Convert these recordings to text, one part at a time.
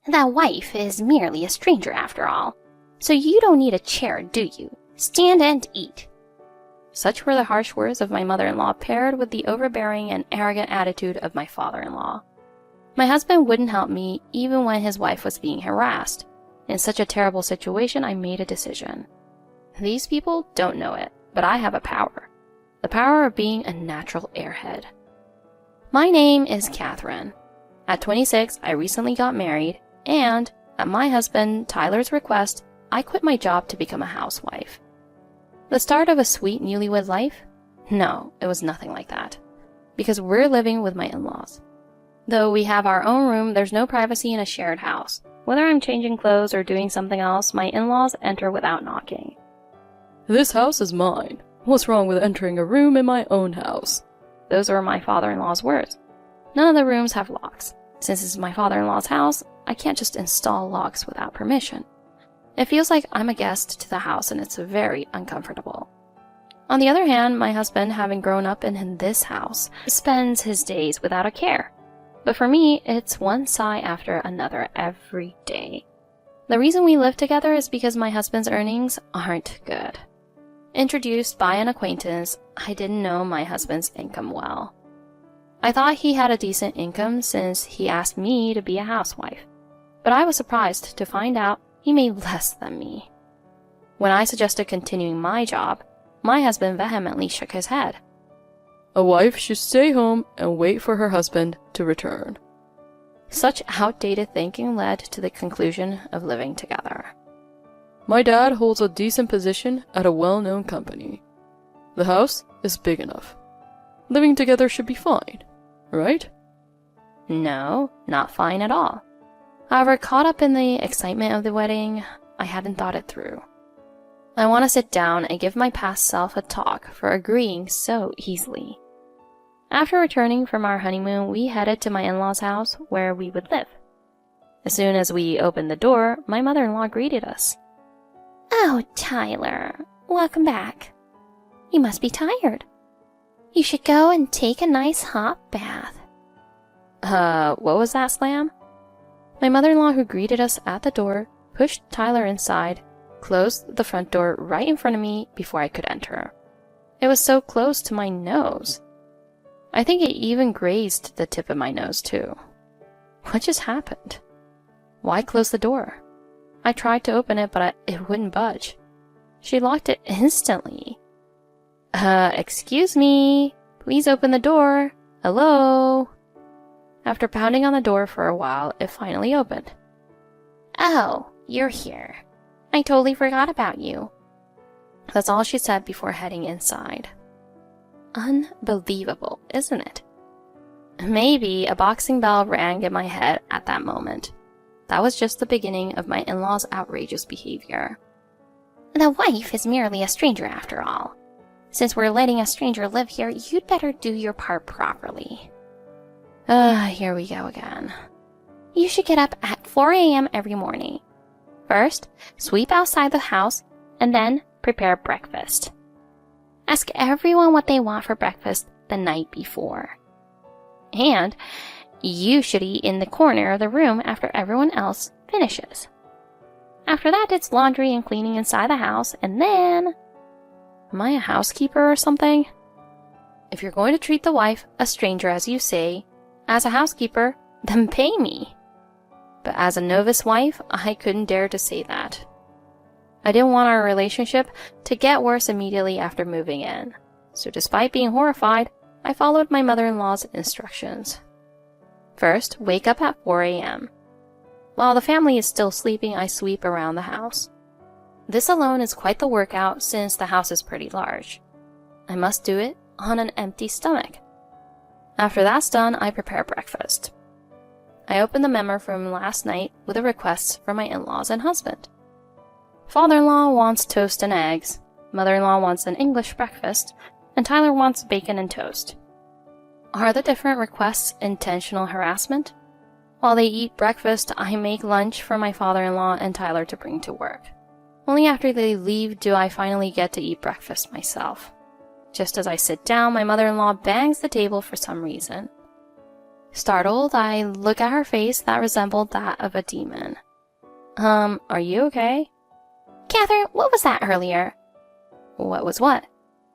That wife is merely a stranger after all. So you don't need a chair, do you? Stand and eat. Such were the harsh words of my mother-in-law paired with the overbearing and arrogant attitude of my father-in-law. My husband wouldn't help me even when his wife was being harassed. In such a terrible situation, I made a decision. These people don't know it, but I have a power. The power of being a natural airhead. My name is Catherine. At 26, I recently got married, and, at my husband Tyler's request, I quit my job to become a housewife. The start of a sweet newlywed life? No, it was nothing like that. Because we're living with my in-laws. Though we have our own room, there's no privacy in a shared house. Whether I'm changing clothes or doing something else, my in-laws enter without knocking. This house is mine. What's wrong with entering a room in my own house? Those were my father-in-law's words. None of the rooms have locks. Since it's my father-in-law's house, I can't just install locks without permission. It feels like I'm a guest to the house and it's very uncomfortable. On the other hand, my husband, having grown up in this house, spends his days without a care. But for me, it's one sigh after another every day. The reason we live together is because my husband's earnings aren't good. Introduced by an acquaintance, I didn't know my husband's income well. I thought he had a decent income since he asked me to be a housewife, but I was surprised to find out he made less than me. When I suggested continuing my job, my husband vehemently shook his head. A wife should stay home and wait for her husband to return. Such outdated thinking led to the conclusion of living together. My dad holds a decent position at a well-known company. The house is big enough. Living together should be fine, right? No, not fine at all. However, caught up in the excitement of the wedding, I hadn't thought it through. I want to sit down and give my past self a talk for agreeing so easily. After returning from our honeymoon, we headed to my in-laws' house where we would live. As soon as we opened the door, my mother-in-law greeted us. Oh, Tyler, welcome back. You must be tired. You should go and take a nice hot bath. What was that, Slam? My mother-in-law, who greeted us at the door, pushed Tyler inside, closed the front door right in front of me before I could enter. It was so close to my nose. I think it even grazed the tip of my nose, too. What just happened? Why close the door? I tried to open it, but it wouldn't budge. She locked it instantly. Excuse me. Please open the door. Hello? After pounding on the door for a while, it finally opened. Oh, you're here. I totally forgot about you. That's all she said before heading inside. Unbelievable, isn't it? Maybe a boxing bell rang in my head at that moment. That was just the beginning of my in-laws' outrageous behavior. The wife is merely a stranger after all. Since we're letting a stranger live here, you'd better do your part properly. Here we go again. You should get up at 4 a.m. every morning. First, sweep outside the house, and then prepare breakfast. Ask everyone what they want for breakfast the night before. And you should eat in the corner of the room after everyone else finishes. After that, it's laundry and cleaning inside the house, and then... Am I a housekeeper or something? If you're going to treat the wife, a stranger as you say, as a housekeeper, then pay me. But as a novice wife, I couldn't dare to say that. I didn't want our relationship to get worse immediately after moving in. So despite being horrified, I followed my mother-in-law's instructions. First, wake up at 4 a.m. While the family is still sleeping, I sweep around the house. This alone is quite the workout since the house is pretty large. I must do it on an empty stomach. After that's done, I prepare breakfast. I open the memo from last night with a request from my in-laws and husband. Father-in-law wants toast and eggs, mother-in-law wants an English breakfast, and Tyler wants bacon and toast. Are the different requests intentional harassment? While they eat breakfast, I make lunch for my father-in-law and Tyler to bring to work. Only after they leave do I finally get to eat breakfast myself. Just as I sit down, my mother-in-law bangs the table for some reason. Startled, I look at her face that resembled that of a demon. Are you okay? Catherine, what was that earlier? What was what?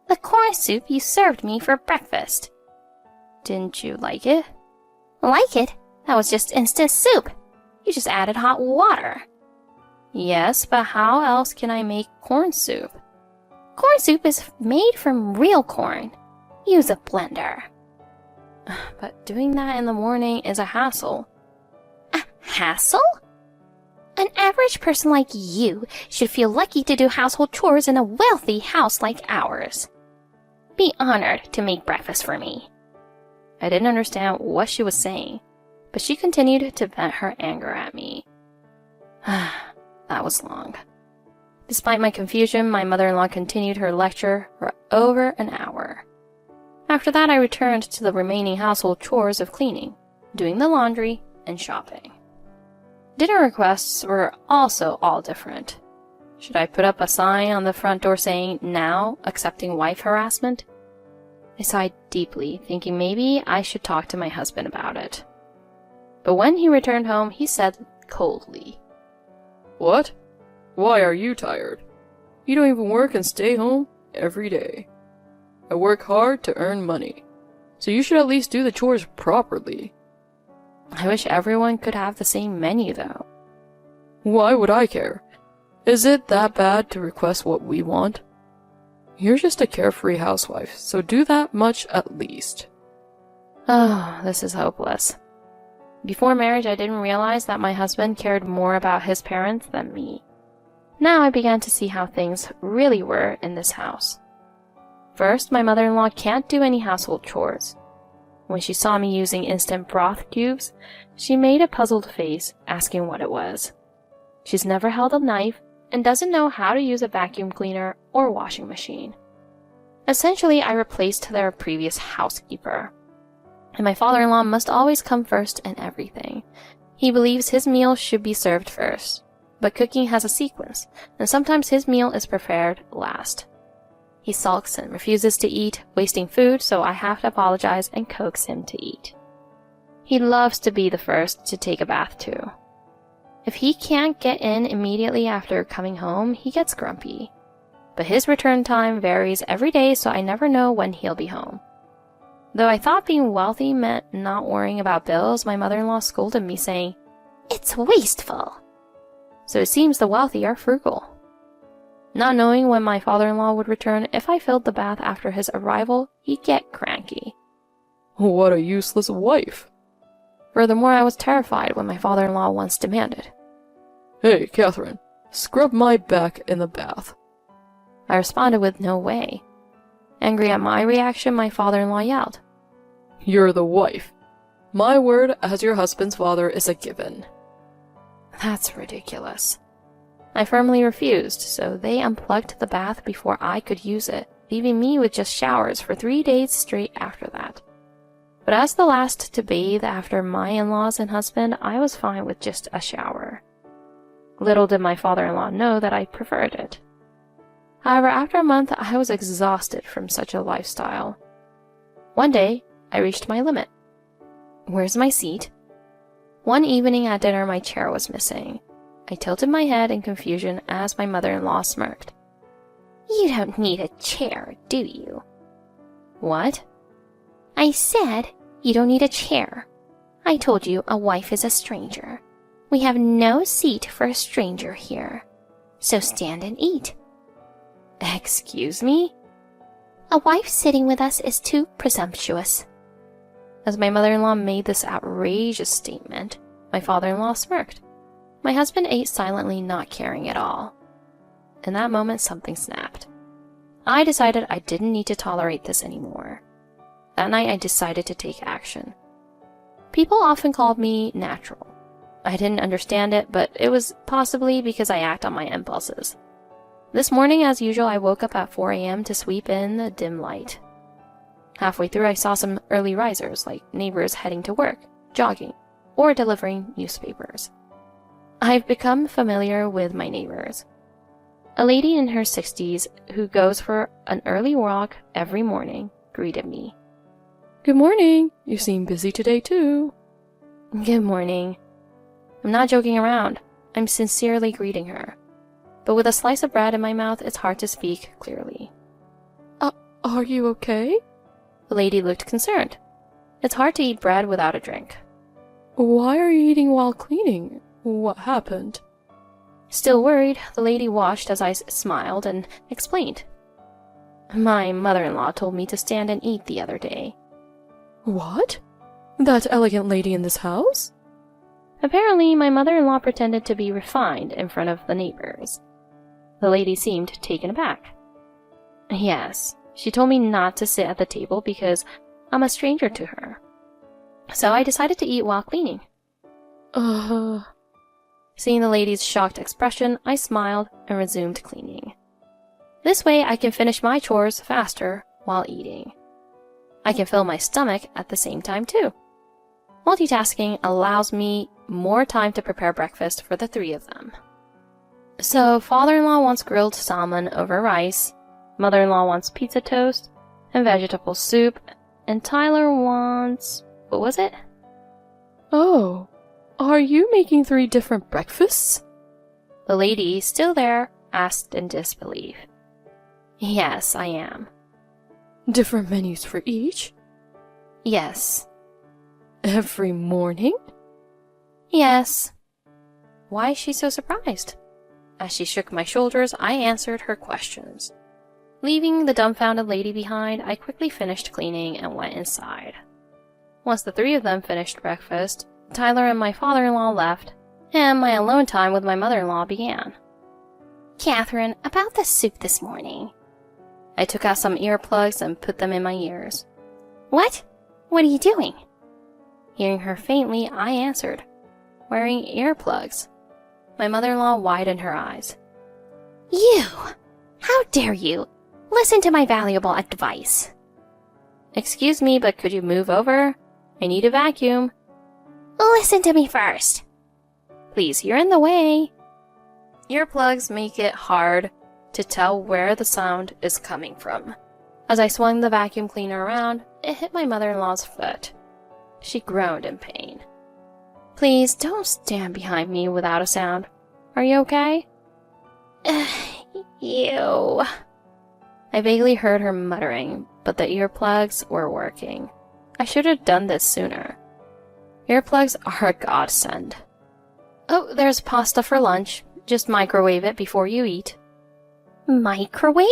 The corn soup you served me for breakfast. Didn't you like it? Like it? That was just instant soup. You just added hot water. Yes, but how else can I make corn soup? Corn soup is made from real corn. Use a blender. But doing that in the morning is a hassle. A hassle? An average person like you should feel lucky to do household chores in a wealthy house like ours. Be honored to make breakfast for me. I didn't understand what she was saying, but she continued to vent her anger at me. That was long. Despite my confusion, my mother-in-law continued her lecture for over an hour. After that, I returned to the remaining household chores of cleaning, doing the laundry, and shopping. Dinner requests were also all different. Should I put up a sign on the front door saying, "Now accepting wife harassment"? I sighed deeply, thinking maybe I should talk to my husband about it. But when he returned home, he said coldly, What? Why are you tired? You don't even work and stay home every day. I work hard to earn money, so you should at least do the chores properly. I wish everyone could have the same menu, though. Why would I care? Is it that bad to request what we want? You're just a carefree housewife, so do that much at least. Oh, this is hopeless. Before marriage, I didn't realize that my husband cared more about his parents than me. Now I began to see how things really were in this house. First, my mother-in-law can't do any household chores. When she saw me using instant broth cubes, she made a puzzled face, asking what it was. She's never held a knife and doesn't know how to use a vacuum cleaner or washing machine. Essentially, I replaced their previous housekeeper. And my father-in-law must always come first in everything. He believes his meal should be served first, but cooking has a sequence, and sometimes his meal is prepared last. He sulks and refuses to eat, wasting food, so I have to apologize and coax him to eat. He loves to be the first to take a bath too. If he can't get in immediately after coming home, he gets grumpy. But his return time varies every day, so I never know when he'll be home. Though I thought being wealthy meant not worrying about bills, my mother-in-law scolded me, saying, "It's wasteful." So it seems the wealthy are frugal. Not knowing when my father-in-law would return, if I filled the bath after his arrival, he'd get cranky. What a useless wife. Furthermore, I was terrified when my father-in-law once demanded, Hey, Catherine, scrub my back in the bath. I responded with no way. Angry at my reaction, my father-in-law yelled, You're the wife. My word as your husband's father is a given. That's ridiculous. I firmly refused, so they unplugged the bath before I could use it, leaving me with just showers for 3 days straight after that. But as the last to bathe after my in-laws and husband, I was fine with just a shower. Little did my father-in-law know that I preferred it. However, after a month, I was exhausted from such a lifestyle. One day, I reached my limit. Where's my seat? One evening at dinner, my chair was missing. I tilted my head in confusion as my mother-in-law smirked. You don't need a chair, do you? What? I said you don't need a chair. I told you a wife is a stranger. We have no seat for a stranger here. So stand and eat. Excuse me? A wife sitting with us is too presumptuous. As my mother-in-law made this outrageous statement, my father-in-law smirked. My husband ate silently, not caring at all. In that moment, something snapped. I decided I didn't need to tolerate this anymore. That night, I decided to take action. People often called me natural. I didn't understand it, but it was possibly because I act on my impulses. This morning, as usual, I woke up at 4 a.m. to sweep in the dim light. Halfway through, I saw some early risers, like neighbors heading to work, jogging, or delivering newspapers. I've become familiar with my neighbors. A lady in her 60s who goes for an early walk every morning greeted me. Good morning. You seem busy today, too. Good morning. I'm not joking around. I'm sincerely greeting her. But with a slice of bread in my mouth, it's hard to speak clearly. Are you okay? The lady looked concerned. It's hard to eat bread without a drink. Why are you eating while cleaning? What happened? Still worried, the lady watched as I smiled and explained. My mother-in-law told me to stand and eat the other day. What? That elegant lady in this house? Apparently, my mother-in-law pretended to be refined in front of the neighbors. The lady seemed taken aback. Yes, she told me not to sit at the table because I'm a stranger to her. So I decided to eat while cleaning. Seeing the lady's shocked expression, I smiled and resumed cleaning. This way I can finish my chores faster while eating. I can fill my stomach at the same time too. Multitasking allows me more time to prepare breakfast for the three of them. So father-in-law wants grilled salmon over rice, mother-in-law wants pizza toast and vegetable soup, and Tyler wants... what was it? Oh, are you making 3 different breakfasts? The lady, still there, asked in disbelief. Yes, I am. Different menus for each? Yes. Every morning? Yes. Why is she so surprised? As she shook my shoulders, I answered her questions. Leaving the dumbfounded lady behind, I quickly finished cleaning and went inside. Once the 3 of them finished breakfast, Tyler and my father-in-law left, and my alone time with my mother-in-law began. Catherine, about the soup this morning. I took out some earplugs and put them in my ears. What? What are you doing? Hearing her faintly, I answered, wearing earplugs. My mother-in-law widened her eyes. You! How dare you! Listen to my valuable advice. Excuse me, but could you move over? I need a vacuum. Listen to me first. Please, you're in the way. Earplugs make it hard to tell where the sound is coming from. As I swung the vacuum cleaner around, it hit my mother-in-law's foot. She groaned in pain. Please don't stand behind me without a sound. Are you okay? Ew. I vaguely heard her muttering, but the earplugs were working. I should have done this sooner. Earplugs are a godsend. Oh, there's pasta for lunch. Just microwave it before you eat. Microwave?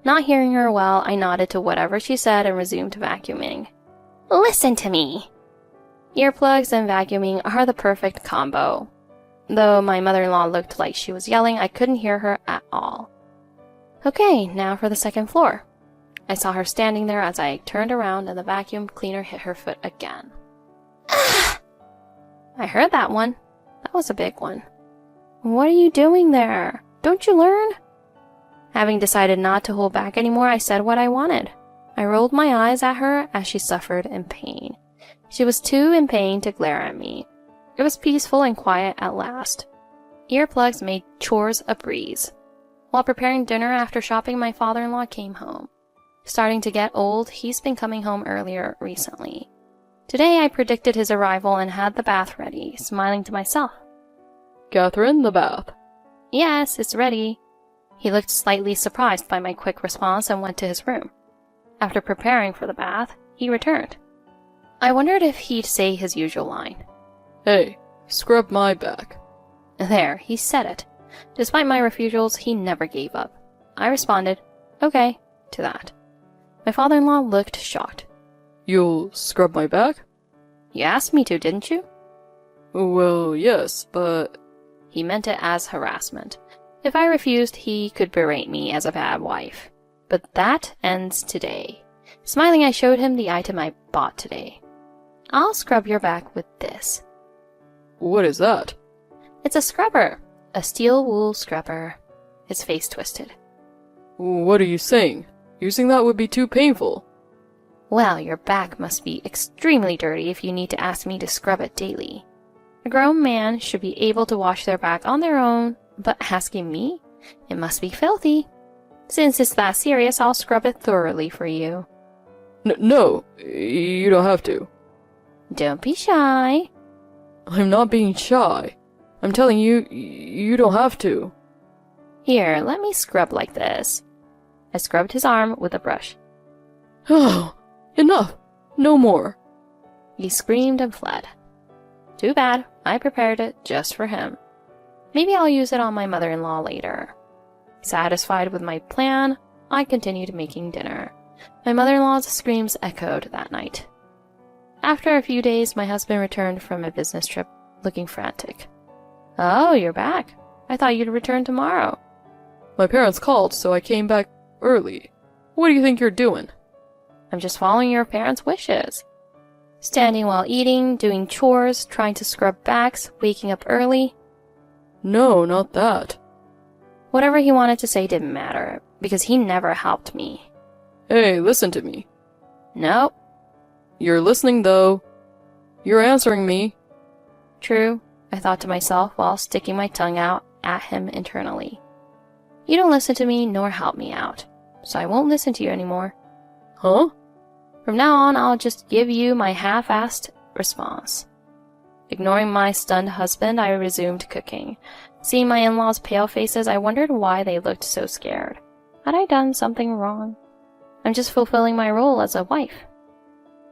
Not hearing her well, I nodded to whatever she said and resumed vacuuming. Listen to me. Earplugs and vacuuming are the perfect combo. Though my mother-in-law looked like she was yelling, I couldn't hear her at all. Okay, now for the second floor. I saw her standing there as I turned around and the vacuum cleaner hit her foot again. I heard that one. That was a big one. What are you doing there? Don't you learn? Having decided not to hold back anymore, I said what I wanted. I rolled my eyes at her as she suffered in pain. She was too in pain to glare at me. It was peaceful and quiet at last. Earplugs made chores a breeze. While preparing dinner after shopping, my father-in-law came home. Starting to get old, he's been coming home earlier recently. Today I predicted his arrival and had the bath ready, smiling to myself. Catherine, the bath. Yes, it's ready. He looked slightly surprised by my quick response and went to his room. After preparing for the bath, he returned. I wondered if he'd say his usual line. Hey, scrub my back. There, he said it. Despite my refusals, he never gave up. I responded, okay, to that. My father-in-law looked shocked. You'll scrub my back? You asked me to, didn't you? Well, yes, but... He meant it as harassment. If I refused, he could berate me as a bad wife. But that ends today. Smiling, I showed him the item I bought today. I'll scrub your back with this. What is that? It's a scrubber. A steel wool scrubber. His face twisted. What are you saying? Using that would be too painful. Well, your back must be extremely dirty if you need to ask me to scrub it daily. A grown man should be able to wash their back on their own, but asking me? It must be filthy. Since it's that serious, I'll scrub it thoroughly for you. No, you don't have to. Don't be shy. I'm not being shy. I'm telling you, you don't have to. Here, let me scrub like this. I scrubbed his arm with a brush. Oh, enough. No more. He screamed and fled. Too bad, I prepared it just for him. Maybe I'll use it on my mother-in-law later. Satisfied with my plan, I continued making dinner. My mother-in-law's screams echoed that night. After a few days, my husband returned from a business trip, looking frantic. Oh, you're back. I thought you'd return tomorrow. My parents called, so I came back early. What do you think you're doing? I'm just following your parents' wishes. Standing while eating, doing chores, trying to scrub backs, waking up early. No, not that. Whatever he wanted to say didn't matter, because he never helped me. Hey, listen to me. Nope. You're listening, though. You're answering me. True, I thought to myself while sticking my tongue out at him internally. You don't listen to me nor help me out, so I won't listen to you anymore. Huh? From now on, I'll just give you my half-assed response. Ignoring my stunned husband, I resumed cooking. Seeing my in-laws' pale faces, I wondered why they looked so scared. Had I done something wrong? I'm just fulfilling my role as a wife.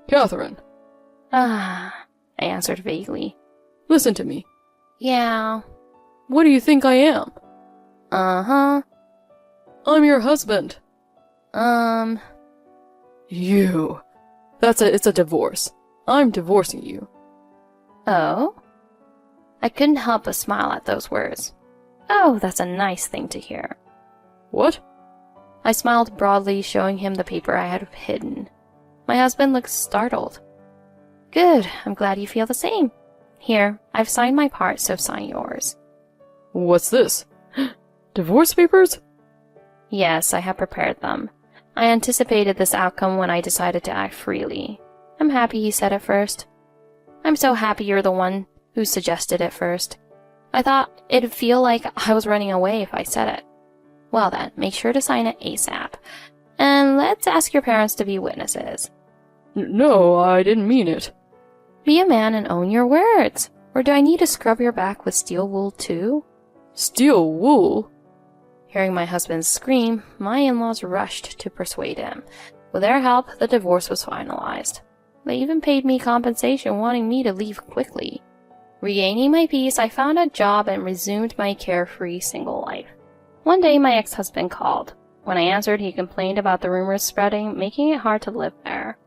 Catherine. I answered vaguely. Listen to me. Yeah. What do you think I am? Uh-huh. I'm your husband. You. It's a divorce. I'm divorcing you. Oh? I couldn't help but smile at those words. Oh, that's a nice thing to hear. What? I smiled broadly, showing him the paper I had hidden. My husband looked startled. Good, I'm glad you feel the same. Here, I've signed my part, so sign yours. What's this? Divorce papers? Yes, I have prepared them. I anticipated this outcome when I decided to act freely. I'm happy he said it first. I'm so happy you're the one who suggested it first. I thought it'd feel like I was running away if I said it. Well then, make sure to sign it ASAP. And let's ask your parents to be witnesses. No, I didn't mean it. Be a man and own your words. Or do I need to scrub your back with steel wool too? Steel wool? Hearing my husband scream, my in-laws rushed to persuade him. With their help, the divorce was finalized. They even paid me compensation, wanting me to leave quickly. Regaining my peace, I found a job and resumed my carefree single life. One day, my ex-husband called. When I answered, he complained about the rumors spreading, making it hard to live there.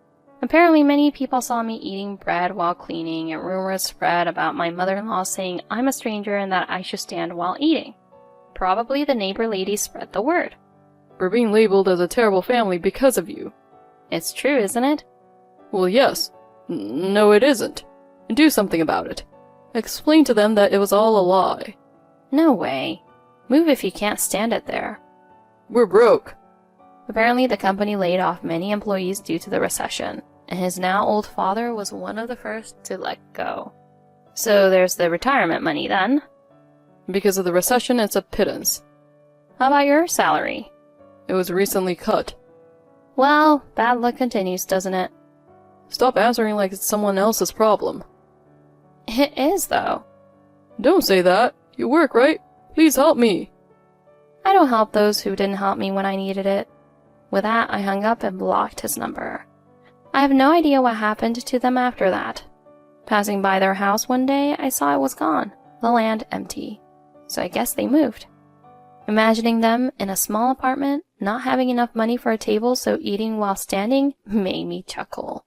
Apparently, many people saw me eating bread while cleaning, and rumors spread about my mother-in-law saying I'm a stranger and that I should stand while eating. Probably the neighbor lady spread the word. We're being labeled as a terrible family because of you. It's true, isn't it? Well, yes. No, it isn't. Do something about it. Explain to them that it was all a lie. No way. Move if you can't stand it there. We're broke. Apparently, the company laid off many employees due to the recession, and his now old father was one of the first to let go. So there's the retirement money then. Because of the recession, it's a pittance. How about your salary? It was recently cut. Well, bad luck continues, doesn't it? Stop answering like it's someone else's problem. It is, though. Don't say that. You work, right? Please help me. I don't help those who didn't help me when I needed it. With that, I hung up and blocked his number. I have no idea what happened to them after that. Passing by their house one day, I saw it was gone, the land empty. So I guess they moved. Imagining them in a small apartment, not having enough money for a table, so eating while standing, made me chuckle.